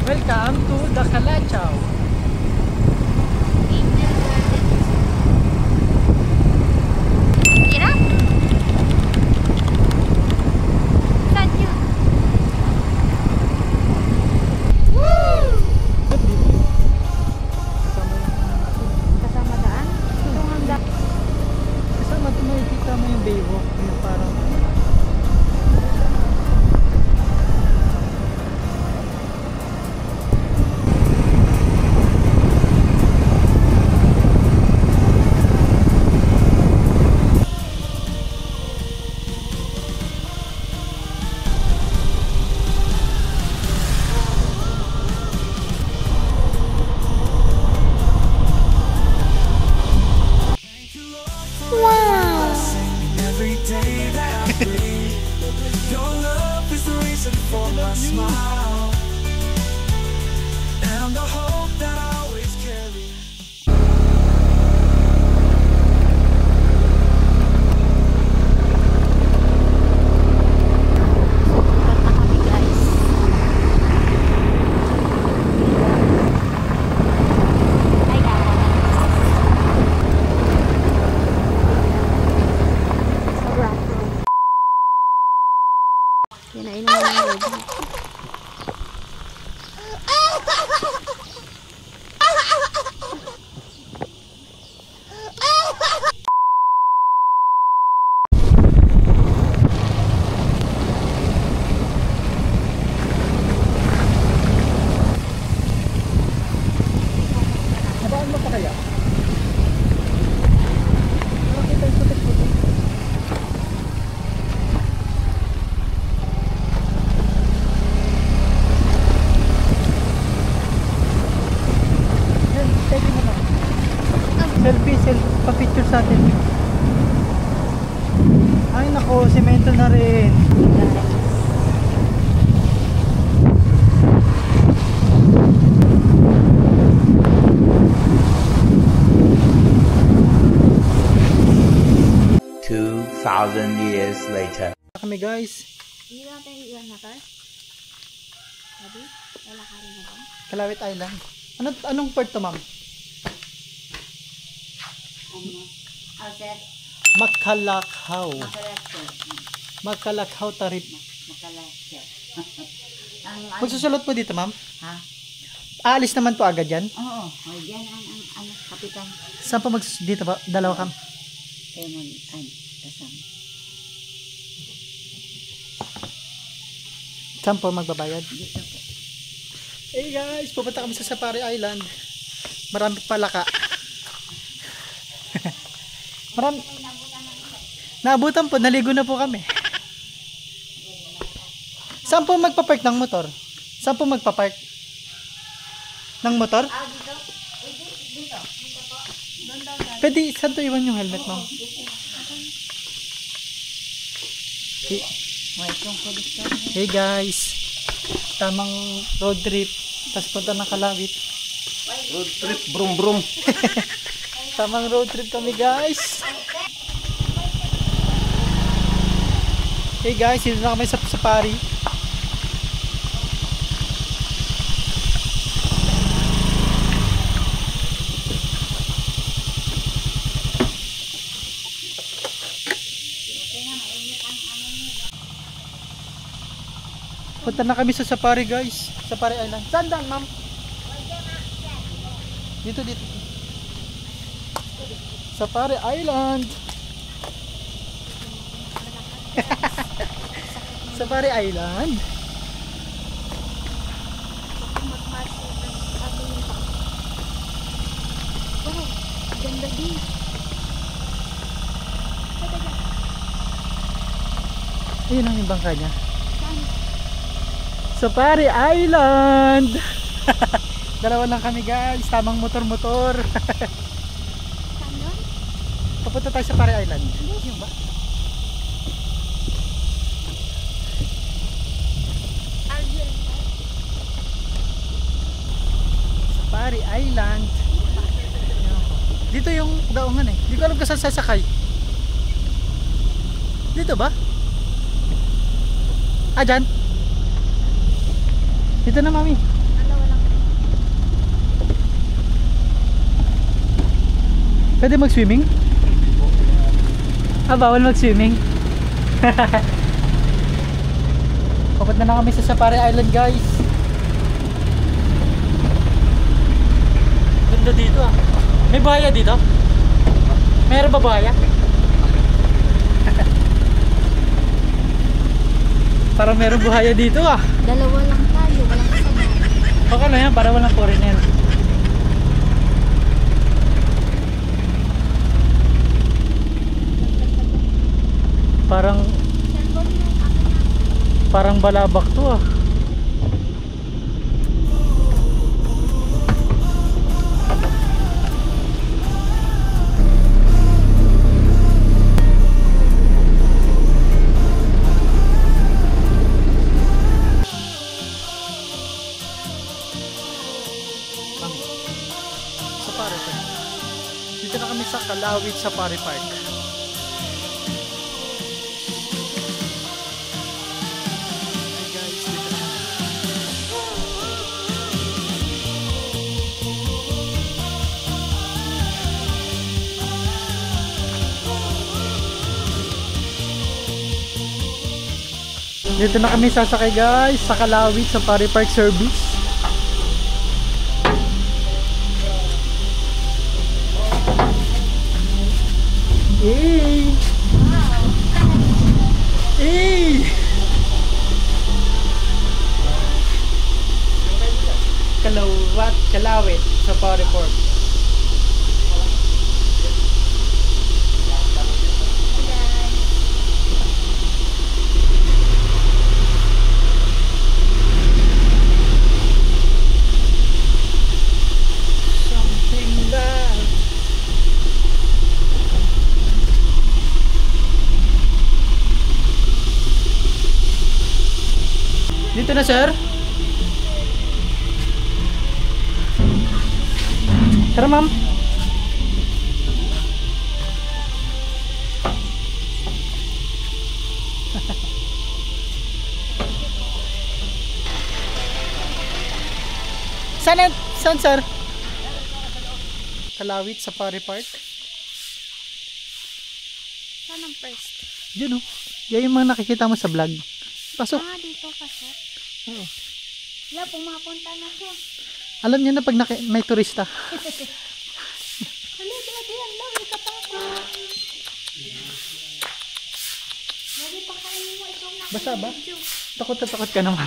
Welcome to the Calachaw. Kira? Saan yun? Woo! Kasama daan? Ito ang daan. Kasama ito, makikita mo yung Baywalk. Yung parang smile and the hope that I always carry. Kinain mo na yung nabaan mo pa kaya? Nakakita yung putik-putik. Selfie, pa-picture sa atin. Ay nako, semento na rin. Years later. Kami guys. Hindi natin iwan na to. Sabi, wala ka rin na ba? Kalawit Island. Anong port to, ma'am? Makalakaw. Makalakaw Tarip. Magsusulot po dito, ma'am? Ha? Aalis naman po agad yan? Oo. Yan ang kapitan. Saan po dito ba? Dalawa kam? Kaya mo, kasama. Saan po magbabayad? Dito po. Hey guys, pupunta kami sa Safari Island. Marami palaka. Marami. Naabutan po, naligo na po kami. Saan po magpapark ng motor? Saan po magpapark? Ng motor? Dito? Dito po. Doon daw na. Pwede, saan to iwan yung helmet, ma'am? Hey guys, tamang road trip, tapos punta ng Kalawit. Road trip, brum brum. Tamang road trip kami guys. Hey guys, dito na kami sa Safari. Punta na kami sa Safari guys. Safari Island. Saan daan, ma'am? Dito. Safari Island. Safari Island. Wow, ganda din. Ayun ang yung bangka niya. Safari Island. Dalawa lang kami guys, tamang motor-motor. Saan yun? Papunta tayo sa Safari Island. Yung ba? Safari Island. Dito yung daungan eh. Hindi ko alam kung saan sasakay. Dito ba? Ah, dyan? Dito na, mami. Dalawa Pwede mag-swimming? Ah, bawal mag-swimming. Papunta na kami sa Safari Island, guys. Ganda dito ah. May bahaya dito? Meron ba bahaya? Parang meron buhaya dito ah. Dalawa lang tayo, walang kasama. Okay na yan, para walang foreigner. Parang balabak to ah. Safari Park. Dito na kami sa Kalawit Safari Park. Hey guys, dito na kami. Dito na kami sasakay guys sa Kalawit Safari Park Service. Hey! Hey! Kalawit Safari Park. Something that dito na, sir. Tara, ma'am. Saan, sir? Kalawit Safari Park. Saan ang first? Yun, oh. Yan yung mga nakikita mo sa vlog. Pasok. Ah, dito ka, sir. Oo. Wala, pumapunta na siya. Alam niyo na pag may turista. Hala, grabe yan lang. Isa pa ako. Lagi pa kainin mo itong Basa ba? video. Takot na takot ka naman.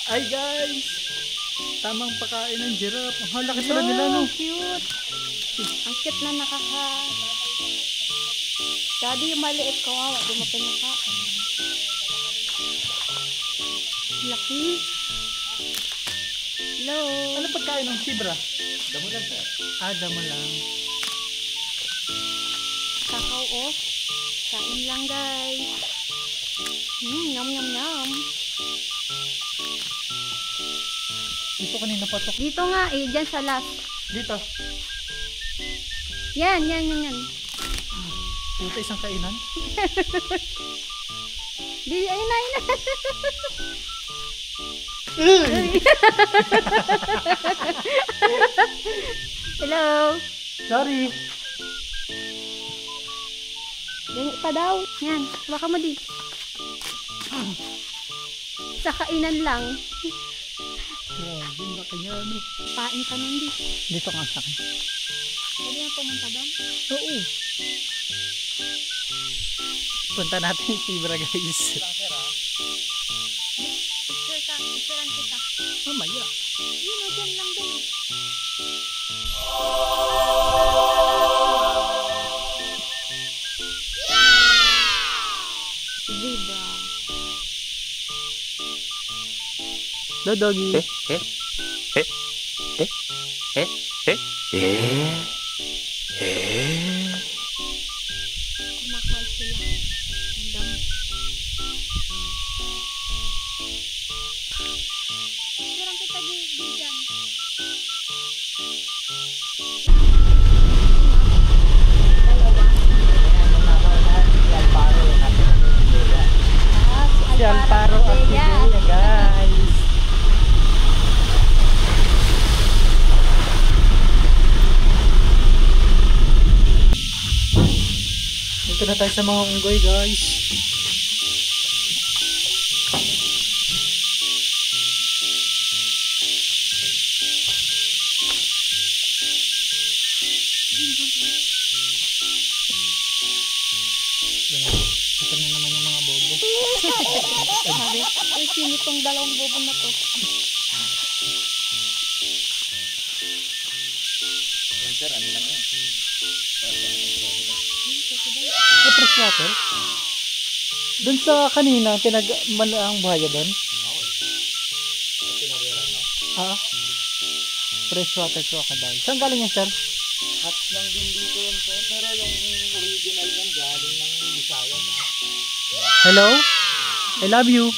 Ay guys! Tamang pakain ng giraffe. Ang laki pala nila, no? Cute. Ang cute na nakaka... Daddy, yung maliit kawawa. Di mo pinakain. Laki. Hello. Ano pagkain ng zebra? Damo lang, sir. Ah, damo lang. Kakaw off. Kain lang, guys. Yum, yum, yum. Dito kanina patok. Dito nga eh, dyan sa last. Dito. Yan. Dito isang kainan. Di, ayun na. Hello. Sorry. Ganyan pa daw. Yan, baka mo di. Sa kainan lang. Grabe, laki niya, ano. Pain ka nun di. Dito nga sa akin. Pwede na pumunta doon? Oo. Punta natin yung zebra, guys. Picturean kita. Mamaya. Yun o, dyan lang din. Zebra. Do doggy. Kumakal sila. Ang dami. Picturean kita dyan. na tayo sa mga unggoy, guys. Ito na naman yung mga bobo. Sabi, ay sino tong dalawang bobo na to? Yan sir, ano lang yan? Fresh water? Doon sa kanina, ang buhaya doon? Ah, fresh water crocodile. Saan galing yan, sir? Hat lang din dito yun sir, pero yung original yan galing ng Visayas. Hello? I love you.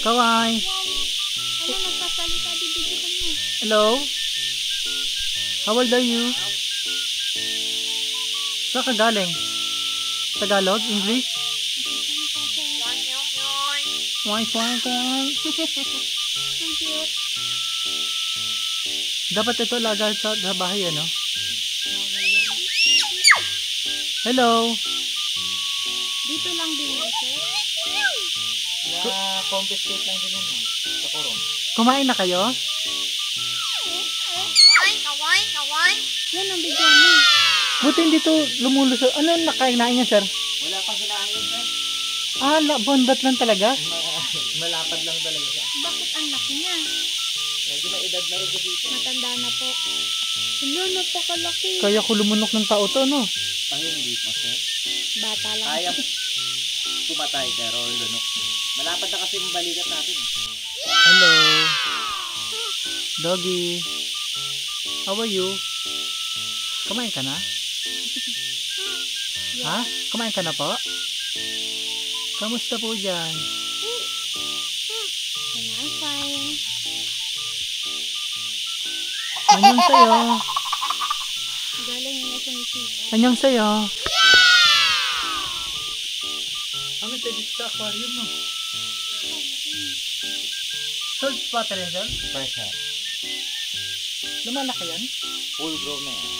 Kawai. Ano, nagsasalita, bibigyan ka niyo. Hello? How old are you? Saan ka galing? Tagalog? English? Why? Ang cute. Dapat ito alaga sa bahay, ano? Hello? Dito lang din yan, sir. Na-confiscate lang din yun sa koron. Kumain na kayo? Yan ang bigyan mo. Buti hindi to lumulusot. Ano nakainain niya, sir? Wala pang kinain yun sir. Ah, bondat lang talaga? Malapad lang talaga siya. Bakit ang laki niya? Medyo may edad na rin kasi ito. Matanda na po. Ano, napakalaki. Kaya ko lumunok ng tao to, no? Hindi pa sir. Bata lang. Kaya pumatay pero lunok. Malapad na kasi yung balikat natin. Hello? Doggy? How are you? Kumain ka na? Ha? Kumain ka na po? Kamusta po dyan? I'm fine. Anyong sayo? Galing nga sa misita. Anyong sayo? Kami tayo dito sa aquarium, no? Salt water yan, sir? Fresh hat. Lumalaki yan? Full grown na yan.